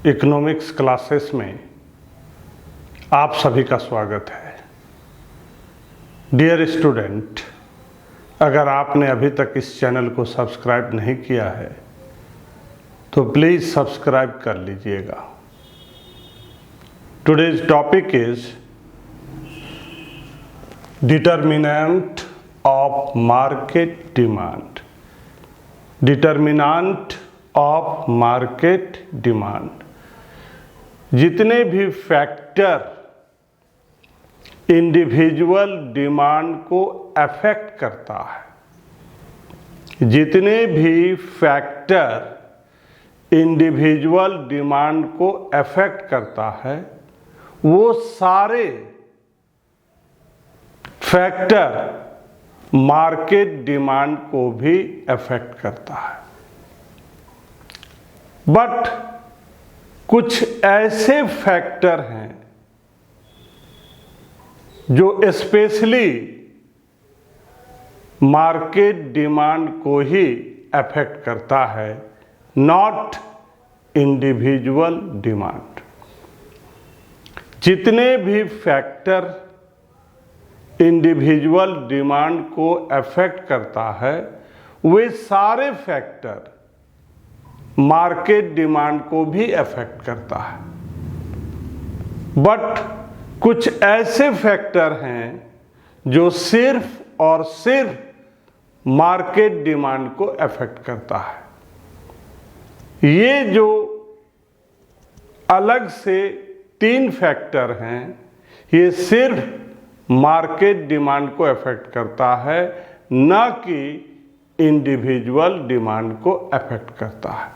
Economics classes में आप सभी का स्वागत है। डियर स्टूडेंट, अगर आपने अभी तक इस चैनल को सब्सक्राइब नहीं किया है तो प्लीज़ सब्सक्राइब कर लीजिएगा। Today's topic is determinant of market demand. Determinant of market demand, जितने भी फैक्टर इंडिविजुअल डिमांड को अफेक्ट करता है, जितने भी फैक्टर इंडिविजुअल डिमांड को अफेक्ट करता है, वो सारे फैक्टर मार्केट डिमांड को भी अफेक्ट करता है। बट कुछ ऐसे फैक्टर हैं जो स्पेशली मार्केट डिमांड को ही अफेक्ट करता है, नॉट इंडिविजुअल डिमांड। जितने भी फैक्टर इंडिविजुअल डिमांड को अफेक्ट करता है, वे सारे फैक्टर मार्केट डिमांड को भी अफेक्ट करता है। बट कुछ ऐसे फैक्टर हैं जो सिर्फ और सिर्फ मार्केट डिमांड को अफेक्ट करता है। ये जो अलग से तीन फैक्टर हैं, ये सिर्फ मार्केट डिमांड को अफेक्ट करता है, न कि इंडिविजुअल डिमांड को अफेक्ट करता है।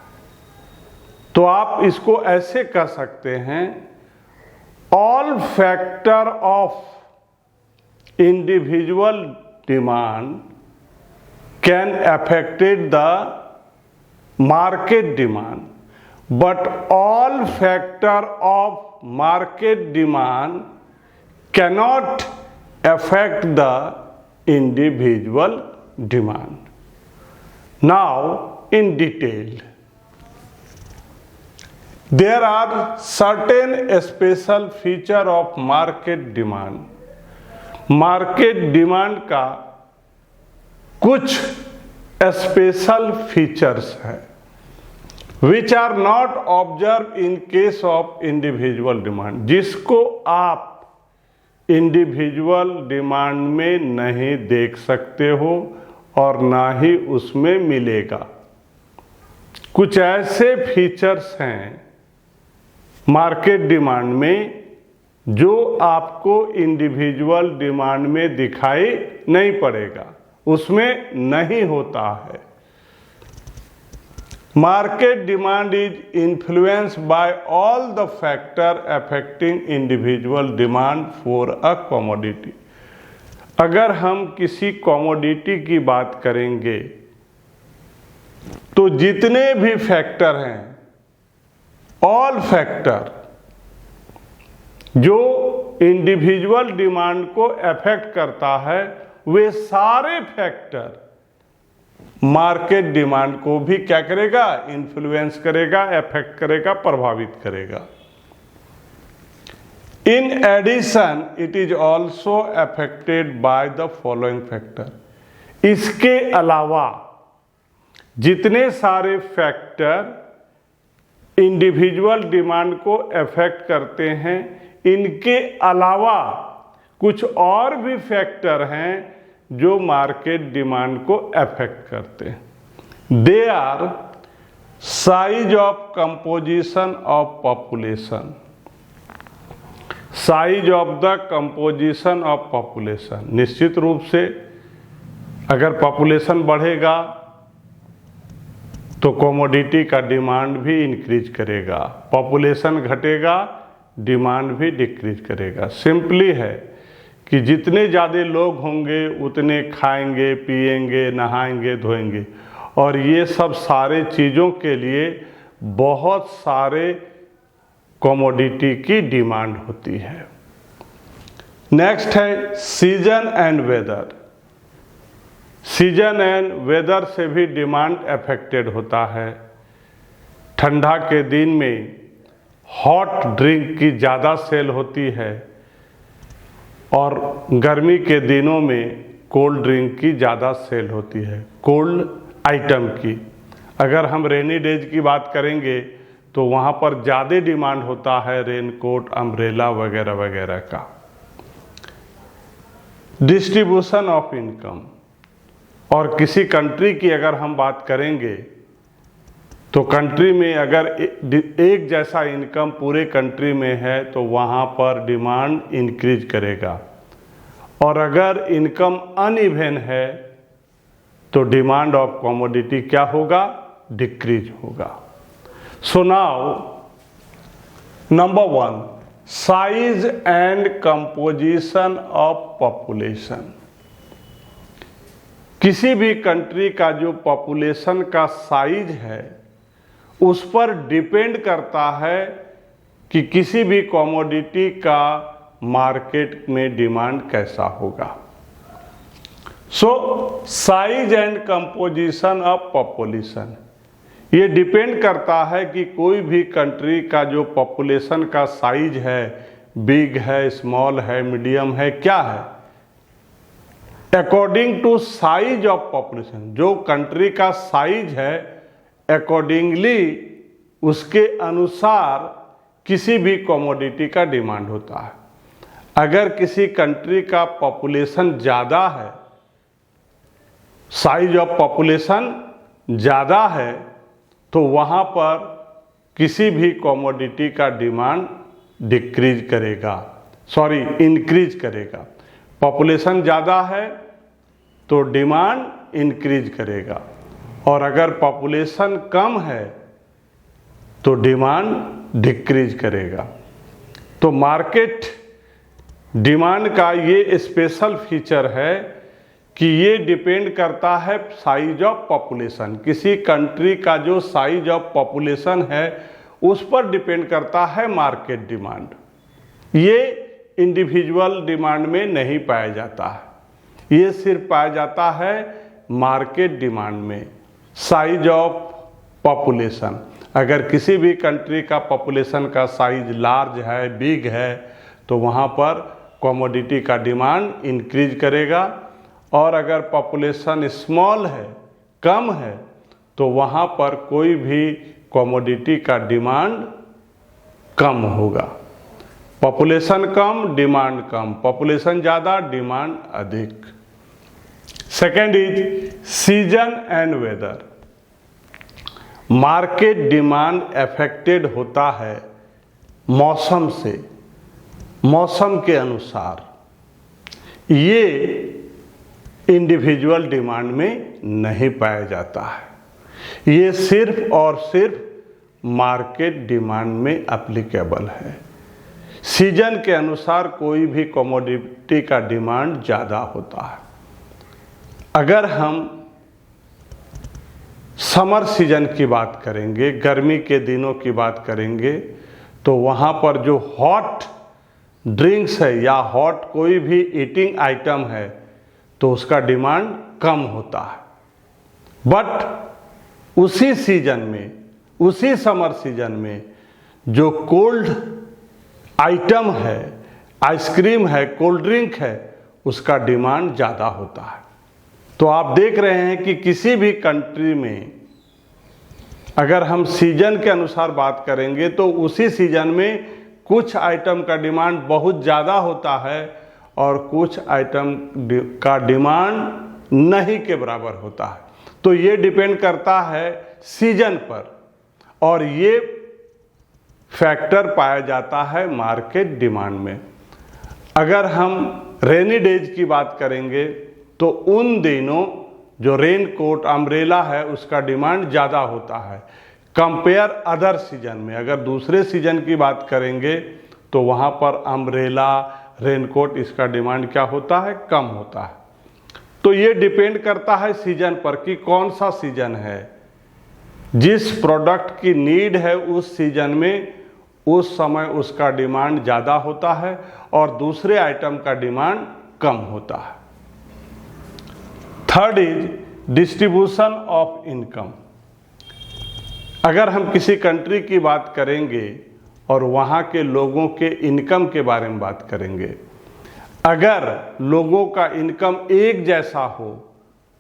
तो आप इसको ऐसे कह सकते हैं, all factor of individual demand can affected the market demand, but all factor of market demand cannot affect the individual demand. Now in detail, there are certain special feature of market demand। Market demand का कुछ special features है which are not observed in case of individual demand, जिसको आप individual demand में नहीं देख सकते हो और ना ही उसमें मिलेगा। कुछ ऐसे फीचर्स हैं मार्केट डिमांड में जो आपको इंडिविजुअल डिमांड में दिखाई नहीं पड़ेगा, उसमें नहीं होता है। Market demand is influenced by all the factor affecting individual demand for a commodity. अगर हम किसी कमोडिटी की बात करेंगे तो जितने भी फैक्टर हैं, ऑल फैक्टर जो इंडिविजुअल डिमांड को अफेक्ट करता है, वे सारे फैक्टर मार्केट डिमांड को भी क्या करेगा? इन्फ्लुएंस करेगा, अफेक्ट करेगा, प्रभावित करेगा। In addition it is also affected by the following factor. इसके अलावा जितने सारे फैक्टर इंडिविजुअल डिमांड को अफेक्ट करते हैं, इनके अलावा कुछ और भी फैक्टर हैं जो मार्केट डिमांड को अफेक्ट करते हैं। They are size of composition of population. Size of the composition of population, निश्चित रूप से अगर पॉपुलेशन बढ़ेगा तो कमोडिटी का डिमांड भी इंक्रीज करेगा, पॉपुलेशन घटेगा, डिमांड भी डिक्रीज करेगा। सिंपली है कि जितने ज़्यादा लोग होंगे उतने खाएंगे, पिएंगे, नहाएंगे, धोएंगे, और ये सब सारे चीज़ों के लिए बहुत सारे कमोडिटी की डिमांड होती है। नेक्स्ट है season and weather. Season and weather से भी डिमांड अफेक्टेड होता है। ठंडा के दिन में हॉट ड्रिंक की ज़्यादा सेल होती है और गर्मी के दिनों में कोल्ड ड्रिंक की ज़्यादा सेल होती है, कोल्ड आइटम की। अगर हम रेनी डेज की बात करेंगे तो वहाँ पर ज़्यादा डिमांड होता है रेनकोट, अम्ब्रेला वगैरह वगैरह का। डिस्ट्रीब्यूशन ऑफ इनकम, और किसी कंट्री की अगर हम बात करेंगे तो कंट्री में अगर एक जैसा इनकम पूरे कंट्री में है तो वहाँ पर डिमांड इंक्रीज करेगा, और अगर इनकम अनइवन है तो डिमांड ऑफ कमोडिटी क्या होगा? डिक्रीज होगा। So now number 1, size and composition of population. किसी भी कंट्री का जो पॉपुलेशन का साइज है उस पर डिपेंड करता है कि किसी भी कमोडिटी का मार्केट में डिमांड कैसा होगा। So size and composition of population, ये डिपेंड करता है कि कोई भी कंट्री का जो पॉपुलेशन का साइज है, बिग है, स्मॉल है, मीडियम है, क्या है। According to size of population, जो कंट्री का साइज है अकॉर्डिंगली उसके अनुसार किसी भी कमोडिटी का डिमांड होता है। अगर किसी कंट्री का पॉपुलेशन ज़्यादा है, साइज ऑफ पॉपुलेशन ज़्यादा है, तो वहाँ पर किसी भी कमोडिटी का डिमांड इंक्रीज करेगा। पॉपुलेशन ज़्यादा है तो डिमांड इंक्रीज करेगा, और अगर पॉपुलेशन कम है तो डिमांड डिक्रीज करेगा। तो मार्केट डिमांड का ये स्पेशल फीचर है कि ये डिपेंड करता है साइज ऑफ पॉपुलेशन। किसी कंट्री का जो साइज ऑफ पॉपुलेशन है उस पर डिपेंड करता है मार्केट डिमांड। ये इंडिविजुअल डिमांड में नहीं पाया जाता है, ये सिर्फ पाया जाता है मार्केट डिमांड में, साइज ऑफ पॉपुलेशन। अगर किसी भी कंट्री का पॉपुलेशन का साइज लार्ज है, बिग है, तो वहाँ पर कमोडिटी का डिमांड इंक्रीज करेगा, और अगर पॉपुलेशन स्मॉल है, कम है, तो वहाँ पर कोई भी कमोडिटी का डिमांड कम होगा। पॉपुलेशन कम, डिमांड कम, पॉपुलेशन ज़्यादा, डिमांड अधिक। Second is season and weather. Market demand affected होता है मौसम से, मौसम के अनुसार। ये इंडिविजुअल डिमांड में नहीं पाया जाता है, ये सिर्फ और सिर्फ मार्केट डिमांड में एप्लीकेबल है। सीजन के अनुसार कोई भी कमोडिटी का डिमांड ज़्यादा होता है। अगर हम समर सीजन की बात करेंगे, गर्मी के दिनों की बात करेंगे, तो वहाँ पर जो हॉट ड्रिंक्स है या हॉट कोई भी ईटिंग आइटम है तो उसका डिमांड कम होता है। बट उसी सीजन में, उसी समर सीजन में जो कोल्ड आइटम है, आइसक्रीम है, कोल्ड ड्रिंक है, उसका डिमांड ज़्यादा होता है। तो आप देख रहे हैं कि किसी भी कंट्री में अगर हम सीजन के अनुसार बात करेंगे तो उसी सीजन में कुछ आइटम का डिमांड बहुत ज़्यादा होता है और कुछ आइटम का डिमांड नहीं के बराबर होता है। तो ये डिपेंड करता है सीजन पर, और ये फैक्टर पाया जाता है मार्केट डिमांड में। अगर हम रेनी डेज की बात करेंगे तो उन दिनों जो रेन कोट, अम्ब्रेला है, उसका डिमांड ज़्यादा होता है कंपेयर अदर सीजन में। अगर दूसरे सीजन की बात करेंगे तो वहाँ पर अम्ब्रेला, रेनकोट, इसका डिमांड क्या होता है? कम होता है। तो ये डिपेंड करता है सीजन पर कि कौन सा सीजन है, जिस प्रोडक्ट की नीड है उस सीजन में उस समय उसका डिमांड ज़्यादा होता है और दूसरे आइटम का डिमांड कम होता है। Third is distribution of income. अगर हम किसी कंट्री की बात करेंगे और वहाँ के लोगों के इनकम के बारे में बात करेंगे। अगर लोगों का इनकम एक जैसा हो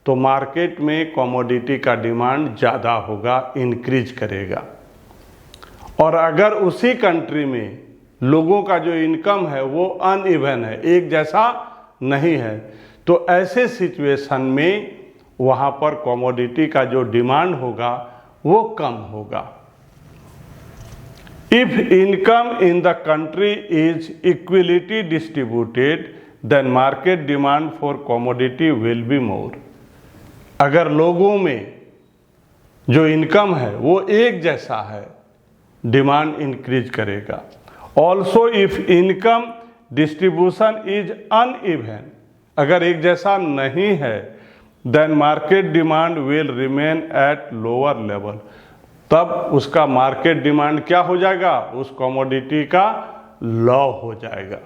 तो मार्केट में कमोडिटी का डिमांड ज़्यादा होगा, इंक्रीज करेगा। और अगर उसी कंट्री में लोगों का जो इनकम है वो अनइवन है, एक जैसा नहीं है, तो ऐसे सिचुएशन में वहाँ पर कमोडिटी का जो डिमांड होगा वो कम होगा। If income in the country is equally distributed, then market demand for commodity will be more. अगर लोगों में जो इनकम है वो एक जैसा है, डिमांड इंक्रीज करेगा। Also if income distribution is uneven, अगर एक जैसा नहीं है, then market demand will remain at lower level, तब उसका मार्केट डिमांड क्या हो जाएगा, उस कमोडिटी का लॉ हो जाएगा।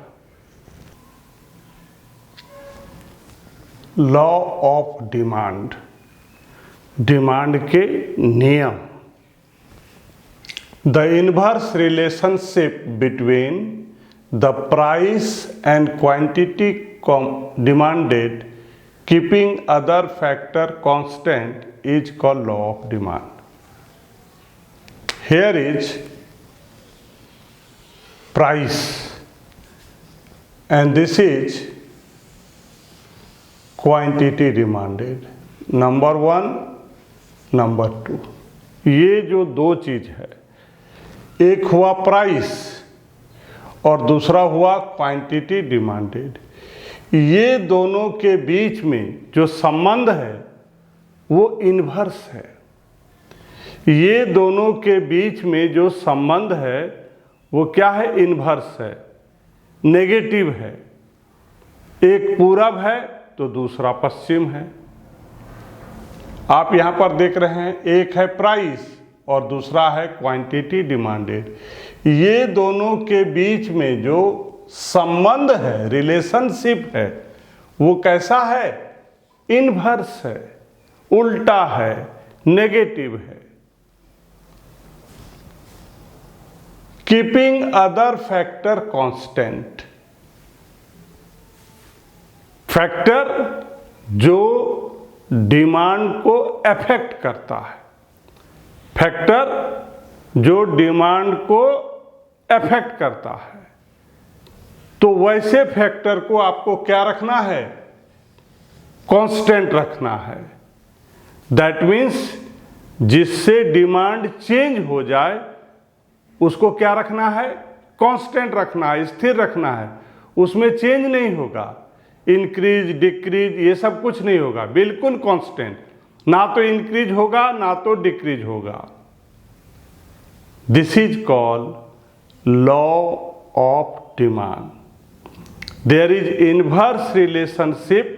लॉ ऑफ डिमांड, डिमांड के नियम। The inverse relationship between the price and quantity demanded keeping other factor constant is called law of demand. Here is price and this is quantity demanded, number one, number two। ये जो दो चीज है, एक हुआ price और दूसरा हुआ क्वांटिटी डिमांडेड, ये दोनों के बीच में जो संबंध है वो इन्वर्स है। ये दोनों के बीच में जो संबंध है वो क्या है, इन्वर्स है, नेगेटिव है। एक पूरब है तो दूसरा पश्चिम है। आप यहां पर देख रहे हैं, एक है प्राइस और दूसरा है क्वांटिटी डिमांडेड। ये दोनों के बीच में जो संबंध है, रिलेशनशिप है, वो कैसा है, इनवर्स है, उल्टा है, नेगेटिव है। Keeping other factor constant, factor जो डिमांड को अफेक्ट करता है, फैक्टर जो डिमांड को अफेक्ट करता है, तो वैसे फैक्टर को आपको क्या रखना है, कांस्टेंट रखना है। दैट मीन्स जिससे डिमांड चेंज हो जाए उसको क्या रखना है, कांस्टेंट रखना है, स्थिर रखना है, उसमें चेंज नहीं होगा, इंक्रीज डिक्रीज ये सब कुछ नहीं होगा, बिल्कुल कांस्टेंट, ना तो इंक्रीज होगा ना तो डिक्रीज होगा। This is called law of demand. There is inverse relationship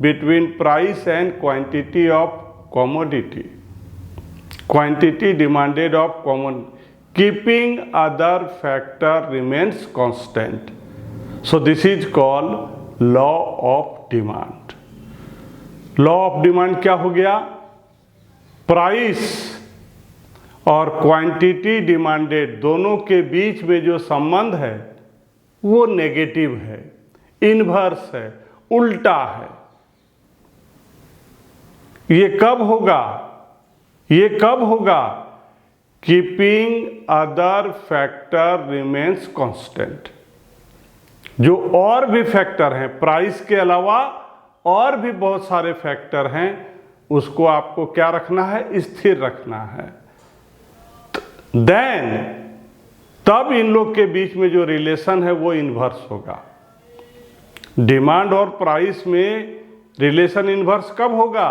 between price and quantity of commodity, quantity demanded of commodity, keeping other factor remains constant. So this is called law of demand. Law of demand क्या हो गया, price और quantity demanded दोनों के बीच में जो संबंध है वो नेगेटिव है, इनवर्स है, उल्टा है। ये कब होगा, ये कब होगा, keeping other factor remains constant. जो और भी फैक्टर हैं, प्राइस के अलावा और भी बहुत सारे फैक्टर हैं, उसको आपको क्या रखना है, स्थिर रखना है। देन तब इन लोग के बीच में जो रिलेशन है वो इन्वर्स होगा। डिमांड और प्राइस में रिलेशन इन्वर्स कब होगा,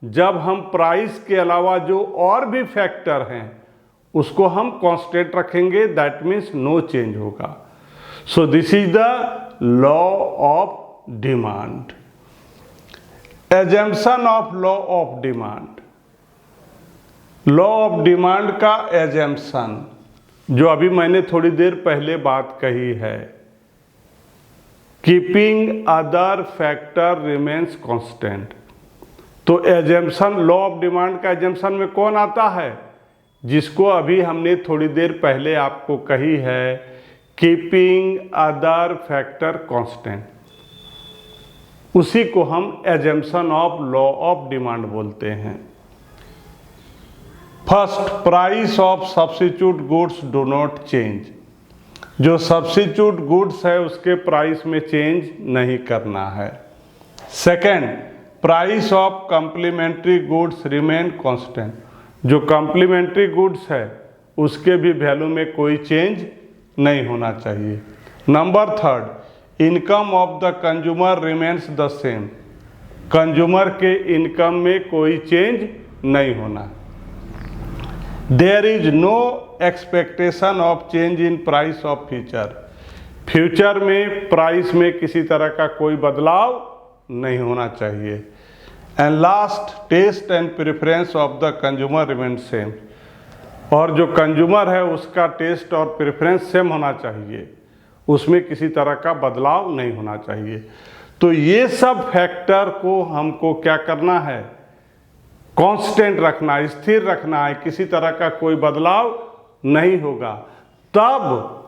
जब हम प्राइस के अलावा जो और भी फैक्टर हैं उसको हम कांस्टेंट रखेंगे, दैट मीन्स नो चेंज होगा। So this is the law of demand. Assumption of law of demand, law of demand का एजम्पशन जो अभी मैंने थोड़ी देर पहले बात कही है, keeping other factor remains constant. तो एजम्पशन, लॉ ऑफ डिमांड का एजम्पशन में कौन आता है, जिसको अभी हमने थोड़ी देर पहले आपको कही है, कीपिंग अदर फैक्टर कांस्टेंट, उसी को हम assumption of law of demand बोलते हैं। First, price of substitute goods do not change. जो सब्स्टिट्यूट गुड्स है उसके प्राइस में चेंज नहीं करना है। Second, price of complementary goods remain constant. जो कम्प्लीमेंट्री गुड्स है उसके भी वैल्यू में कोई चेंज नहीं होना चाहिए। Number third, income of the consumer remains the same. Consumer के इनकम में कोई चेंज नहीं होना। There is no expectation of change in price of future. Future में प्राइस में किसी तरह का कोई बदलाव नहीं होना चाहिए। And last, taste and preference of the consumer remain same. और जो कंज्यूमर है उसका टेस्ट और प्रेफरेंस सेम होना चाहिए, उसमें किसी तरह का बदलाव नहीं होना चाहिए। तो ये सब फैक्टर को हमको क्या करना है, कांस्टेंट रखना है, स्थिर रखना है, किसी तरह का कोई बदलाव नहीं होगा। तब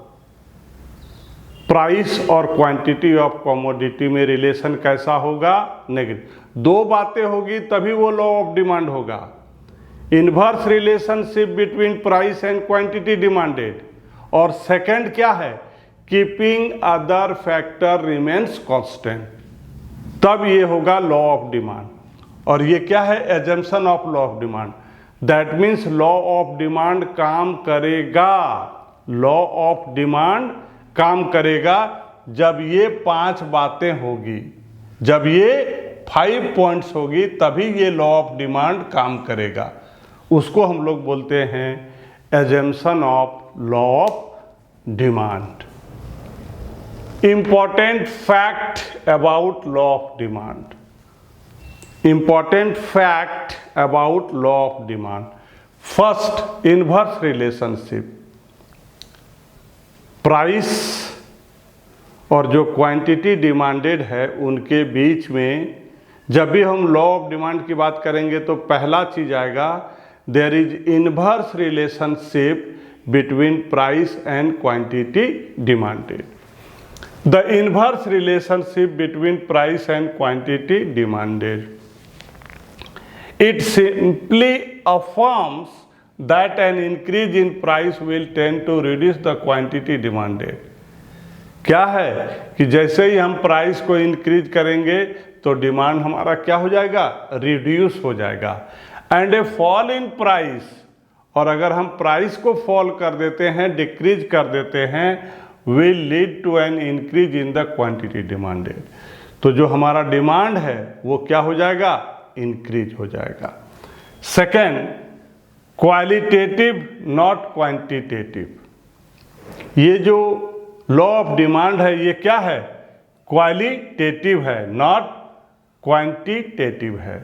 प्राइस और क्वांटिटी ऑफ कमोडिटी में रिलेशन कैसा होगा, नेगेटिव। दो बातें होगी तभी वो लॉ ऑफ डिमांड होगा। Inverse relationship between price and quantity demanded, और सेकंड क्या है, keeping other factor remains constant, तब ये होगा लॉ ऑफ डिमांड। और ये क्या है, assumption of law of demand. That means law of demand काम करेगा, लॉ ऑफ डिमांड काम करेगा जब ये 5 बातें होगी, जब ये 5 पॉइंट्स होगी, तभी ये लॉ ऑफ डिमांड काम करेगा। उसको हम लोग बोलते हैं assumption of law of demand. Important fact about law of demand. Important fact about law of demand. First, inverse relationship. Price और जो क्वांटिटी डिमांडेड है उनके बीच में जब भी हम लॉ ऑफ डिमांड की बात करेंगे तो पहला चीज आएगा, there is inverse relationship between price and quantity demanded. The inverse relationship between price and quantity demanded, it simply affirms that an increase in price will tend to reduce the quantity demanded। क्या है कि जैसे ही हम price को increase करेंगे तो demand हमारा क्या हो जाएगा, रिड्यूस हो जाएगा। And A fall in price, और अगर हम प्राइस को फॉल कर देते हैं, डिक्रीज कर देते हैं, will lead to an increase in the quantity demanded. तो जो हमारा डिमांड है वो क्या हो जाएगा, इंक्रीज हो जाएगा। Second, qualitative not quantitative. ये जो लॉ ऑफ डिमांड है ये क्या है, क्वालिटेटिव है, नॉट क्वांटिटेटिव है।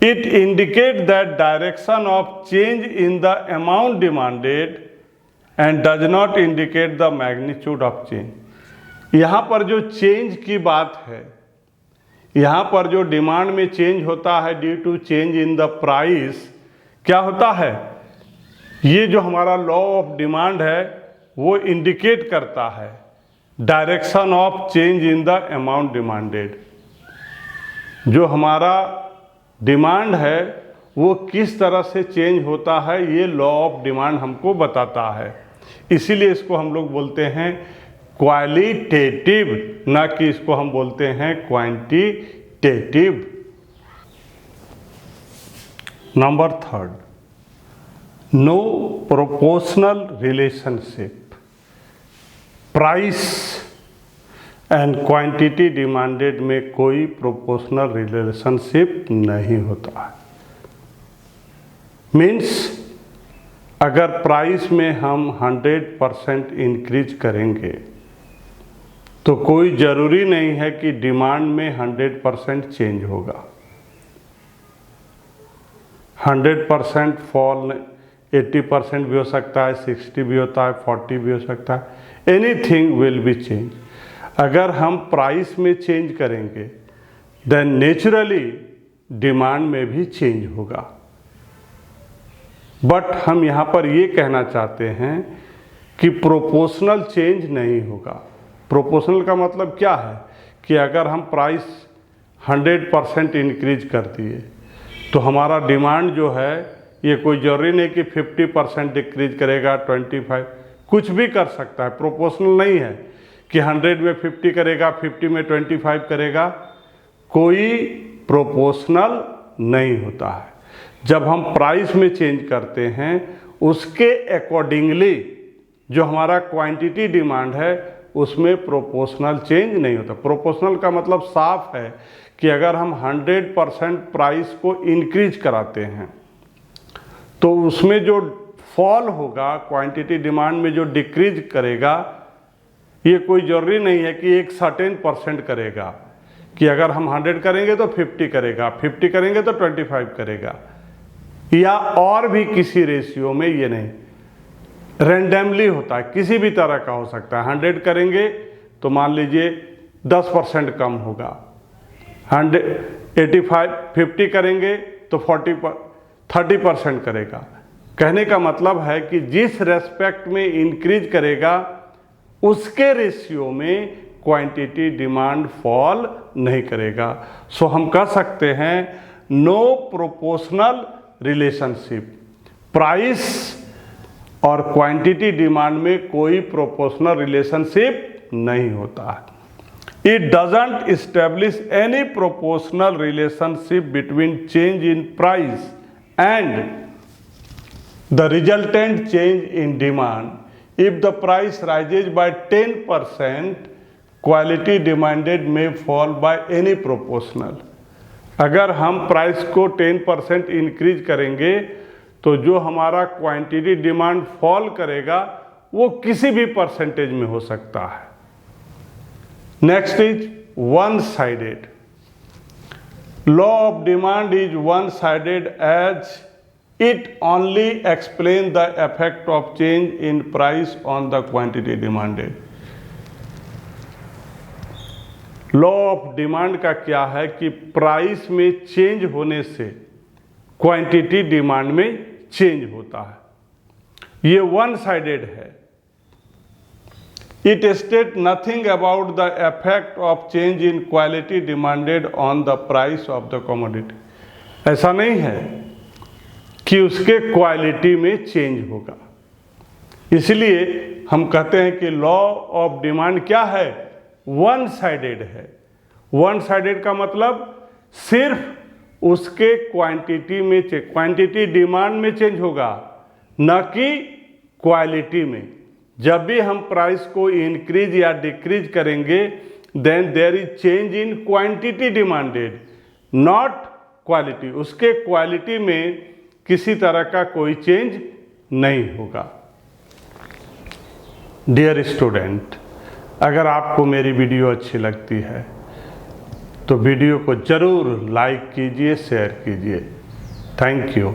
It indicate that direction of change in the amount demanded and does not indicate the magnitude of change. यहाँ पर जो चेंज की बात है, यहाँ पर जो डिमांड में चेंज होता है due to change in the price, क्या होता है, ये जो हमारा लॉ ऑफ डिमांड है वो इंडिकेट करता है direction of change in the amount demanded. जो हमारा डिमांड है वो किस तरह से चेंज होता है ये लॉ ऑफ डिमांड हमको बताता है। इसीलिए इसको हम लोग बोलते हैं क्वालिटेटिव, ना कि इसको हम बोलते हैं quantitative. Number third, no proportional relationship. Price and quantity demanded में कोई प्रोपोर्शनल रिलेशनशिप नहीं होता है। मीन्स अगर प्राइस में हम 100% इंक्रीज करेंगे तो कोई ज़रूरी नहीं है कि डिमांड में 100% चेंज होगा। 100% फॉल 80% भी हो सकता है, 60 भी होता है, 40 भी हो सकता है। Anything will be change. अगर हम प्राइस में चेंज करेंगे देन नेचुरली डिमांड में भी चेंज होगा। बट हम यहाँ पर ये कहना चाहते हैं कि प्रोपोर्शनल चेंज नहीं होगा। प्रोपोर्शनल का मतलब क्या है कि अगर हम प्राइस 100% इंक्रीज कर दिए तो हमारा डिमांड जो है ये कोई ज़रूरी नहीं कि 50% डिक्रीज करेगा, 25 कुछ भी कर सकता है। प्रोपोर्शनल नहीं है कि 100 में 50 करेगा, 50 में 25 करेगा, कोई प्रोपोर्शनल नहीं होता है। जब हम प्राइस में चेंज करते हैं उसके अकॉर्डिंगली जो हमारा क्वांटिटी डिमांड है उसमें प्रोपोर्शनल चेंज नहीं होता। प्रोपोर्शनल का मतलब साफ है कि अगर हम 100% प्राइस को इंक्रीज कराते हैं तो उसमें जो फॉल होगा, क्वांटिटी डिमांड में जो डिक्रीज करेगा, ये कोई ज़रूरी नहीं है कि एक सर्टेन % करेगा कि अगर हम 100 करेंगे तो 50 करेगा, 50 करेंगे तो 25 करेगा, या और भी किसी रेशियो में। ये नहीं, रैंडमली होता है, किसी भी तरह का हो सकता है। 100 करेंगे तो मान लीजिए 10% कम होगा, 50 करेंगे तो 30% करेगा। कहने का मतलब है कि जिस रेस्पेक्ट में इंक्रीज करेगा उसके रेशियो में क्वांटिटी डिमांड फॉल नहीं करेगा। सो हम कह सकते हैं नो प्रोपोर्शनल रिलेशनशिप। प्राइस और क्वांटिटी डिमांड में कोई प्रोपोर्शनल रिलेशनशिप नहीं होता है। It doesn't establish any proportional relationship between change in price and the resultant change in demand. If the price rises by 10%, quality demanded may fall by any proportional. अगर हम price को 10% increase करेंगे तो जो हमारा क्वांटिटी डिमांड फॉल करेगा वो किसी भी परसेंटेज में हो सकता है। Next is one-sided. Law of demand is one-sided as it only explains the effect of change in price on the quantity demanded. Law of demand का क्या है कि प्राइस में चेंज होने से क्वांटिटी डिमांड में चेंज होता है। ये वन साइडेड है। It states nothing about the effect of change in quality demanded on the price of the commodity. ऐसा नहीं है कि उसके क्वालिटी में चेंज होगा। इसलिए हम कहते हैं कि लॉ ऑफ डिमांड क्या है, वन साइडेड है। वन साइडेड का मतलब सिर्फ उसके क्वांटिटी में क्वांटिटी डिमांड में चेंज होगा, न कि क्वालिटी में। जब भी हम प्राइस को इंक्रीज या डिक्रीज करेंगे then there is change in quantity demanded, not quality. उसके क्वालिटी में किसी तरह का कोई चेंज नहीं होगा। डियर स्टूडेंट, अगर आपको मेरी वीडियो अच्छी लगती है तो वीडियो को ज़रूर लाइक कीजिए, शेयर कीजिए। Thank you.